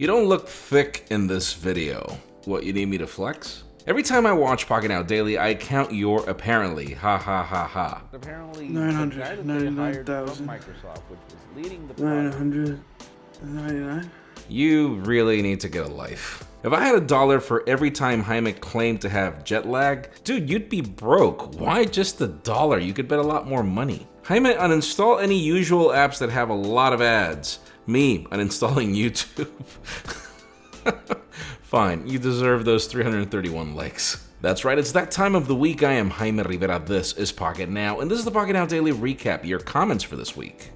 You don't look thick in this video. What, you need me to flex? Every time I watch Pocketnow Daily, I count your apparently. Ha ha ha ha. Apparently, 999,000. Microsoft, which was leading the 999. You really need to get a life. If I had $1 for every time Jaime claimed to have jet lag, dude, you'd be broke. Why just $1? You could bet a lot more money. Jaime, uninstall any usual apps that have a lot of ads. Me, uninstalling YouTube. Fine, you deserve those 331 likes. That's right, it's that time of the week. I am Jaime Rivera, this is Pocketnow, and this is the Pocketnow Daily Recap, your comments for this week.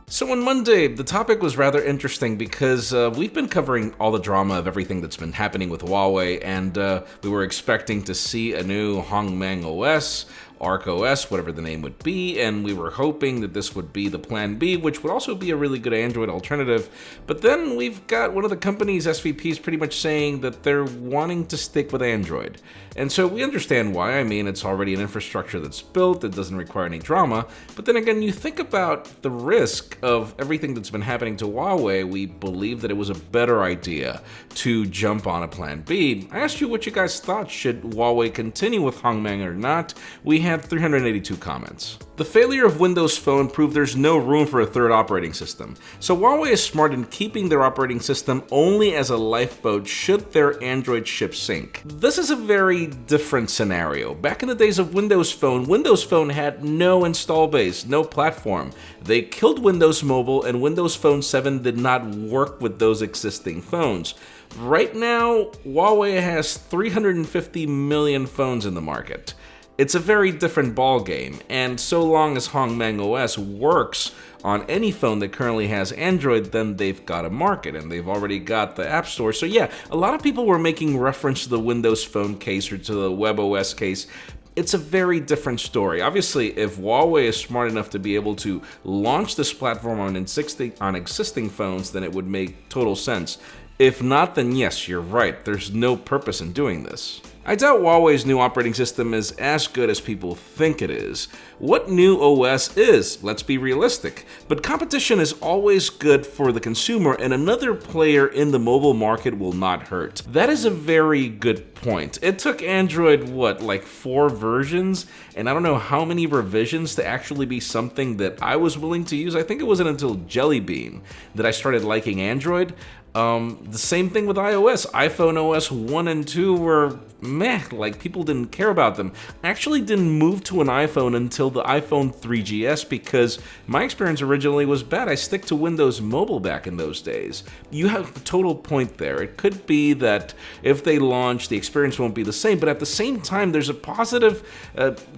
So on Monday, the topic was rather interesting because we've been covering all the drama of everything that's been happening with Huawei, and we were expecting to see a new Hongmeng OS, Arc OS, whatever the name would be, and we were hoping that this would be the Plan B, which would also be a really good Android alternative. But then we've got one of the company's SVPs pretty much saying that they're wanting to stick with Android. And so we understand why. I mean, it's already an infrastructure that's built, it doesn't require any drama. But then again, you think about the risk of everything that's been happening to Huawei, we believe that it was a better idea to jump on a Plan B. I asked you what you guys thought. Should Huawei continue with Hongmeng or not? We had 382 comments. The failure of Windows Phone proved there's no room for a third operating system. So Huawei is smart in keeping their operating system only as a lifeboat should their Android ship sink. This is a very different scenario. Back in the days of Windows Phone had no install base, no platform. They killed Windows Mobile, and Windows Phone 7 did not work with those existing phones. Right now, Huawei has 350 million phones in the market. It's a very different ballgame, and so long as Hongmeng OS works on any phone that currently has Android, then they've got a market, and they've already got the App Store. So yeah, a lot of people were making reference to the Windows Phone case or to the WebOS case. It's a very different story. Obviously, if Huawei is smart enough to be able to launch this platform on existing phones, then it would make total sense. If not, then yes, you're right. There's no purpose in doing this. I doubt Huawei's new operating system is as good as people think it is. What new OS is? Let's be realistic. But competition is always good for the consumer, and another player in the mobile market will not hurt. That is a very good point. It took Android, like 4 versions, and I don't know how many revisions to actually be something that I was willing to use. I think it wasn't until Jelly Bean that I started liking Android. The same thing with iOS. iPhone OS 1 and 2 were meh, like people didn't care about them. I actually didn't move to an iPhone until the iPhone 3GS because my experience originally was bad. I stick to Windows Mobile back in those days. You have a total point there. It could be that if they launch, the experience won't be the same, but at the same time, there's a positive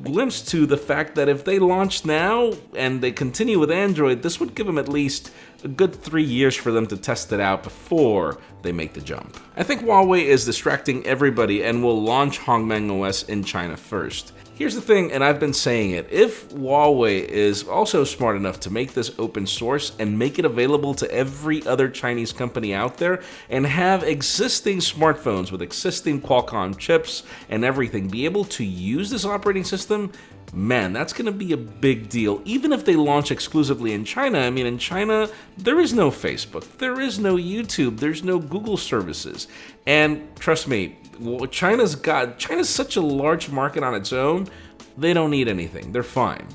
glimpse to the fact that if they launch now and they continue with Android, this would give them at least a good 3 years for them to test it out before they make the jump. I think Huawei is distracting everybody and will launch Hongmeng OS in China first. Here's the thing, and I've been saying it, if Huawei is also smart enough to make this open source and make it available to every other Chinese company out there and have existing smartphones with existing Qualcomm chips and everything be able to use this operating system, man, that's going to be a big deal, even if they launch exclusively in China. I mean, in China, there is no Facebook, there is no YouTube, there's no Google services. And trust me, China's such a large market on its own, they don't need anything, they're fine.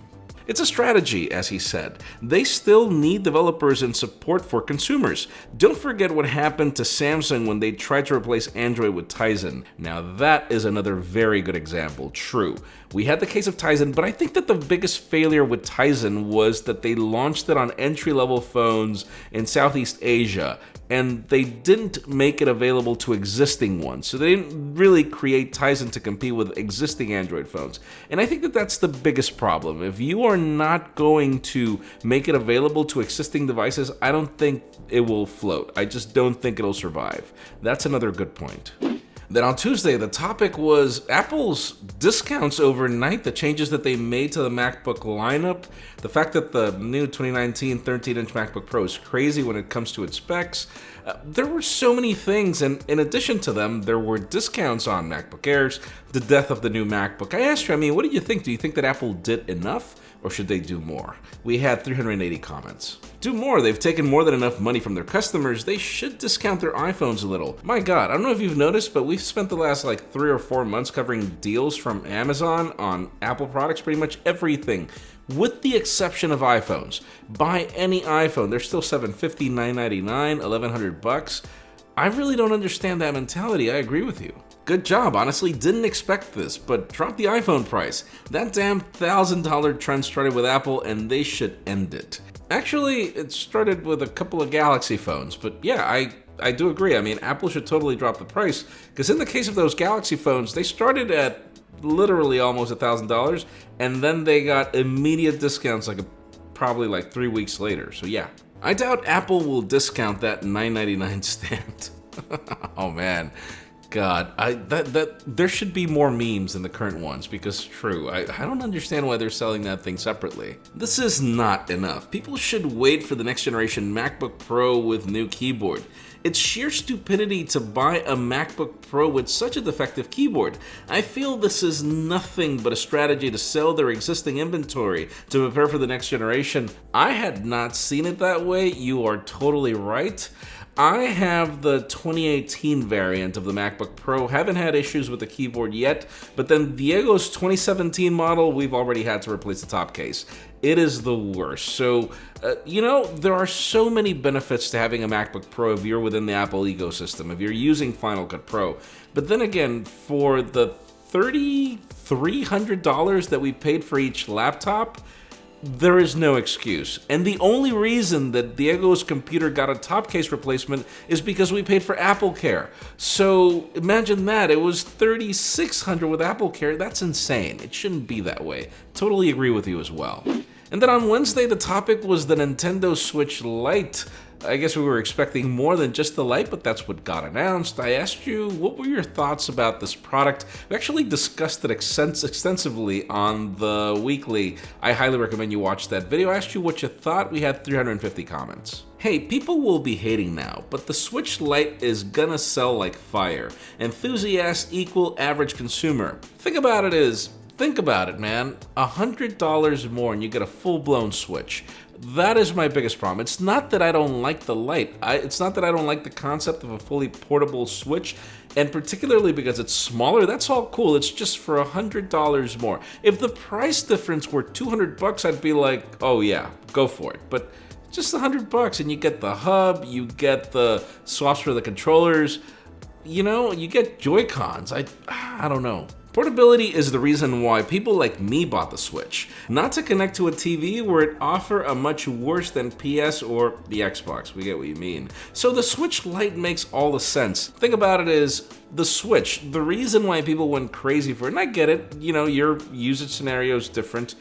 It's a strategy, as he said. They still need developers and support for consumers. Don't forget what happened to Samsung when they tried to replace Android with Tizen. Now that is another very good example, true. We had the case of Tizen, but I think that the biggest failure with Tizen was that they launched it on entry-level phones in Southeast Asia, and they didn't make it available to existing ones. So they didn't really create Tizen to compete with existing Android phones. And I think that that's the biggest problem. If you are not going to make it available to existing devices, I don't think it will float. I just don't think it'll survive. That's another good point. Then on Tuesday, the topic was Apple's discounts overnight, the changes that they made to the MacBook lineup, the fact that the new 2019 13-inch MacBook Pro is crazy when it comes to its specs. There were so many things, and in addition to them, there were discounts on MacBook Airs, the death of the new MacBook. I asked you, what do you think? Do you think that Apple did enough, or should they do more? We had 380 comments. Do more. They've taken more than enough money from their customers. They should discount their iPhones a little. My God, I don't know if you've noticed, but we've spent the last 3 or 4 months covering deals from Amazon on Apple products, pretty much everything, with the exception of iPhones. Buy any iPhone, they're still $750, $999, $1,100. I really don't understand that mentality. I agree with you. Good job, honestly, didn't expect this, but drop the iPhone price. That damn $1,000 trend started with Apple, and they should end it. Actually, it started with a couple of Galaxy phones, but yeah, I do agree. Apple should totally drop the price, because in the case of those Galaxy phones, they started at literally almost $1,000, and then they got immediate discounts probably 3 weeks later, so yeah. I doubt Apple will discount that $999 stand. Oh man. God, there should be more memes than the current ones, because true, I don't understand why they're selling that thing separately. This is not enough. People should wait for the next generation MacBook Pro with new keyboard. It's sheer stupidity to buy a MacBook Pro with such a defective keyboard. I feel this is nothing but a strategy to sell their existing inventory to prepare for the next generation. I had not seen it that way. You are totally right. I have the 2018 variant of the MacBook Pro, haven't had issues with the keyboard yet, but then Diego's 2017 model, we've already had to replace the top case. It is the worst. So, there are so many benefits to having a MacBook Pro if you're within the Apple ecosystem, if you're using Final Cut Pro. But then again, for the $3,300 that we paid for each laptop, there is no excuse. And the only reason that Diego's computer got a top case replacement is because we paid for Apple Care. So imagine that. It was $3,600 with Apple Care. That's insane. It shouldn't be that way. Totally agree with you as well. And then on Wednesday, the topic was the Nintendo Switch Lite. I guess we were expecting more than just the Lite, but that's what got announced. I asked you, what were your thoughts about this product? We actually discussed it extensively on the weekly. I highly recommend you watch that video. I asked you what you thought. We had 350 comments. Hey, people will be hating now, but the Switch Lite is gonna sell like fire. Enthusiast equal average consumer. Think about it, man. $100 more and you get a full-blown Switch. That is my biggest problem. It's not that I don't like the Lite. It's not that I don't like the concept of a fully portable Switch, and particularly because it's smaller, that's all cool. It's just for $100 more. If the price difference were $200, I'd be like, oh yeah, go for it. But just $100 and you get the hub, you get the swaps for the controllers, you get Joy-Cons. I don't know. Portability is the reason why people like me bought the Switch. Not to connect to a TV where it offer a much worse than PS or the Xbox. We get what you mean. So the Switch Lite makes all the sense. Thing about it is, the Switch, the reason why people went crazy for it, and I get it, your usage scenario is different.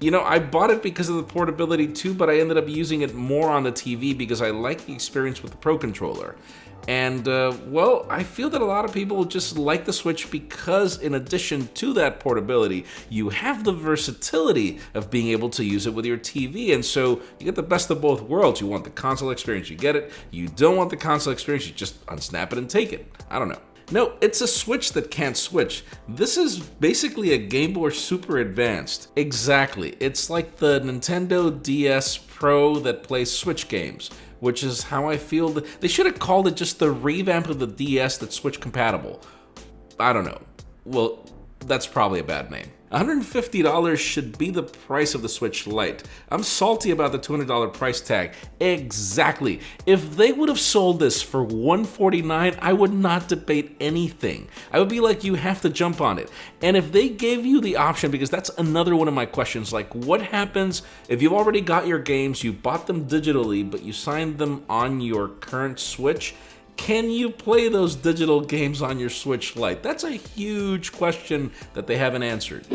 I bought it because of the portability too, but I ended up using it more on the TV because I like the experience with the Pro Controller. And, I feel that a lot of people just like the Switch because in addition to that portability, you have the versatility of being able to use it with your TV. And so you get the best of both worlds. You want the console experience, you get it. You don't want the console experience, you just unsnap it and take it. I don't know. No, it's a Switch that can't switch. This is basically a Game Boy Super Advanced. Exactly. It's like the Nintendo DS Pro that plays Switch games, which is how I feel. They should have called it just the revamp of the DS that's Switch compatible. I don't know. Well, that's probably a bad name. $150 should be the price of the Switch Lite. I'm salty about the $200 price tag. Exactly. If they would have sold this for $149, I would not debate anything. I would be like, you have to jump on it. And if they gave you the option, because that's another one of my questions, like what happens if you've already got your games, you bought them digitally, but you signed them on your current Switch? Can you play those digital games on your Switch Lite? That's a huge question that they haven't answered.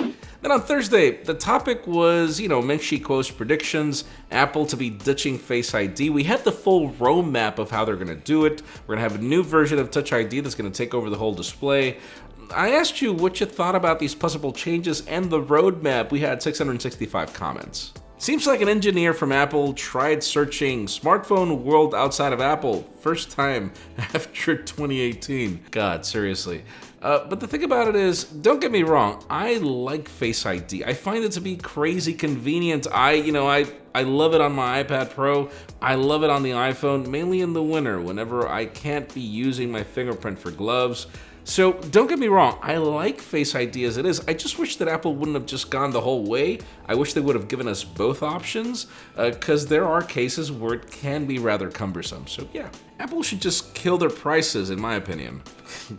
Then on Thursday, the topic was, Ming Chi Kuo's predictions, Apple to be ditching Face ID. We had the full roadmap of how they're going to do it. We're going to have a new version of Touch ID that's going to take over the whole display. I asked you what you thought about these possible changes and the roadmap. We had 665 comments. Seems like an engineer from Apple tried searching smartphone world outside of Apple. First time after 2018. God, seriously. But the thing about it is, don't get me wrong, I like Face ID. I find it to be crazy convenient. I love it on my iPad Pro. I love it on the iPhone, mainly in the winter, whenever I can't be using my fingerprint for gloves. So don't get me wrong, I like Face ID as it is. I just wish that Apple wouldn't have just gone the whole way. I wish they would have given us both options, because there are cases where it can be rather cumbersome. So yeah, Apple should just kill their prices, in my opinion.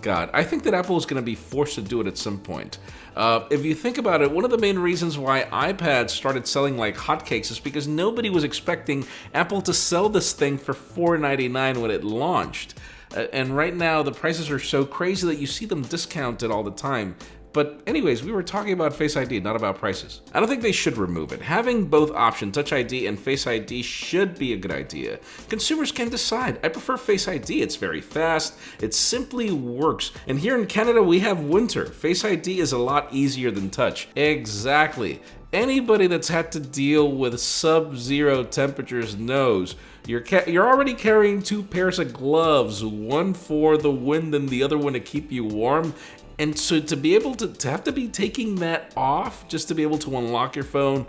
God, I think that Apple is going to be forced to do it at some point. If you think about it, one of the main reasons why iPads started selling like hotcakes is because nobody was expecting Apple to sell this thing for $499 when it launched. And right now, the prices are so crazy that you see them discounted all the time. But anyways, we were talking about Face ID, not about prices. I don't think they should remove it. Having both options, Touch ID and Face ID, should be a good idea. Consumers can decide. I prefer Face ID. It's very fast. It simply works. And here in Canada, we have winter. Face ID is a lot easier than Touch. Exactly. Anybody that's had to deal with sub-zero temperatures knows you're already carrying two pairs of gloves, one for the wind and the other one to keep you warm. And so to be able to have to be taking that off just to be able to unlock your phone,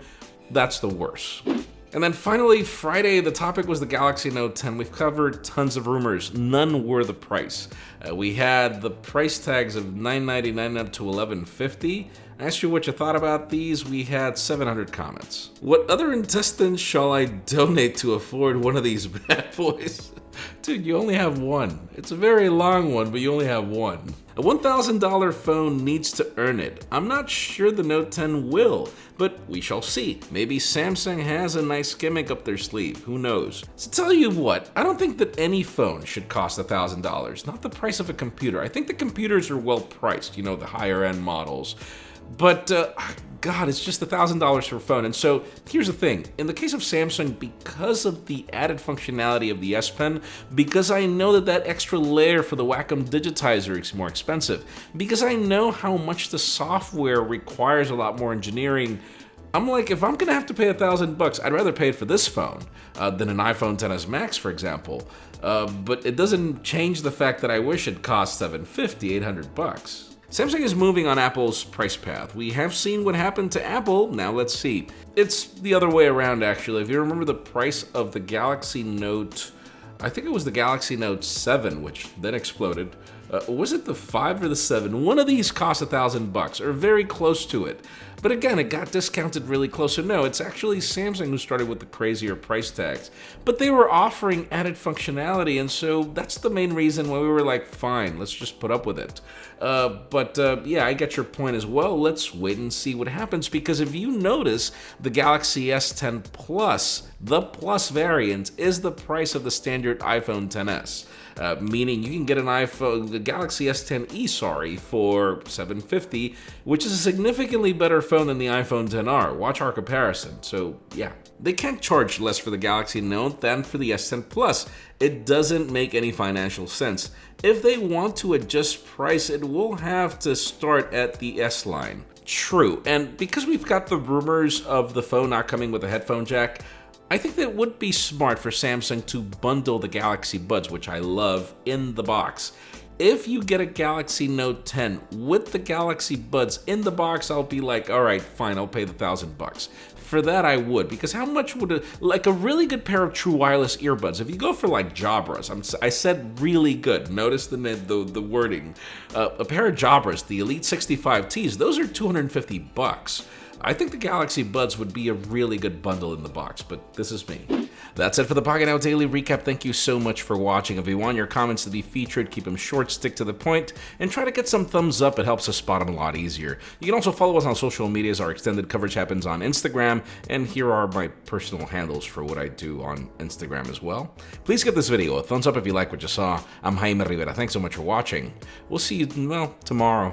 that's the worst. And then finally, Friday, the topic was the Galaxy Note 10. We've covered tons of rumors. None were the price. We had the price tags of $999 up to $1150. I asked you what you thought about these. We had 700 comments. What other intestines shall I donate to afford one of these bad boys? Dude, you only have one. It's a very long one, but you only have one. A $1,000 phone needs to earn it. I'm not sure the Note 10 will, but we shall see. Maybe Samsung has a nice gimmick up their sleeve, who knows? So tell you what, I don't think that any phone should cost $1,000, not the price of a computer. I think the computers are well priced, the higher end models. But, God, it's just $1,000 for a phone. And so here's the thing. In the case of Samsung, because of the added functionality of the S Pen, because I know that extra layer for the Wacom digitizer is more expensive, because I know how much the software requires a lot more engineering, I'm like, if I'm gonna have to pay $1,000, I'd rather pay it for this phone than an iPhone XS Max, for example. But it doesn't change the fact that I wish it cost $750, $800. Samsung is moving on Apple's price path. We have seen what happened to Apple, now let's see. It's the other way around, actually. If you remember the price of the Galaxy Note, I think it was the Galaxy Note 7, which then exploded. Was it the 5 or the 7? One of these cost $1,000, or very close to it. But again, it got discounted really close. So no, it's actually Samsung who started with the crazier price tags. But they were offering added functionality, and so that's the main reason why we were like, fine, let's just put up with it. Yeah, I get your point as well. Let's wait and see what happens, because if you notice, the Galaxy S10 Plus, the Plus variant, is the price of the standard iPhone XS. Meaning you can get the Galaxy S10e, for $750, which is a significantly better phone than the iPhone XR. Watch our comparison. So yeah, they can't charge less for the Galaxy Note than for the S10 Plus. It doesn't make any financial sense. If they want to adjust price, it will have to start at the S line. True, and because we've got the rumors of the phone not coming with a headphone jack, I think that it would be smart for Samsung to bundle the Galaxy Buds, which I love, in the box. If you get a Galaxy Note 10 with the Galaxy Buds in the box, I'll be like, all right, fine, I'll pay the $1,000. For that, I would, because how much would a really good pair of true wireless earbuds, if you go for like Jabras, I said really good, notice the wording, a pair of Jabras, the Elite 65Ts, those are $250. I think the Galaxy Buds would be a really good bundle in the box, but this is me. That's it for the Pocketnow Daily Recap. Thank you so much for watching. If you want your comments to be featured, keep them short, stick to the point, and try to get some thumbs up. It helps us spot them a lot easier. You can also follow us on social medias. Our extended coverage happens on Instagram, and here are my personal handles for what I do on Instagram as well. Please give this video a thumbs up if you like what you saw. I'm Jaime Rivera. Thanks so much for watching. We'll see you, tomorrow.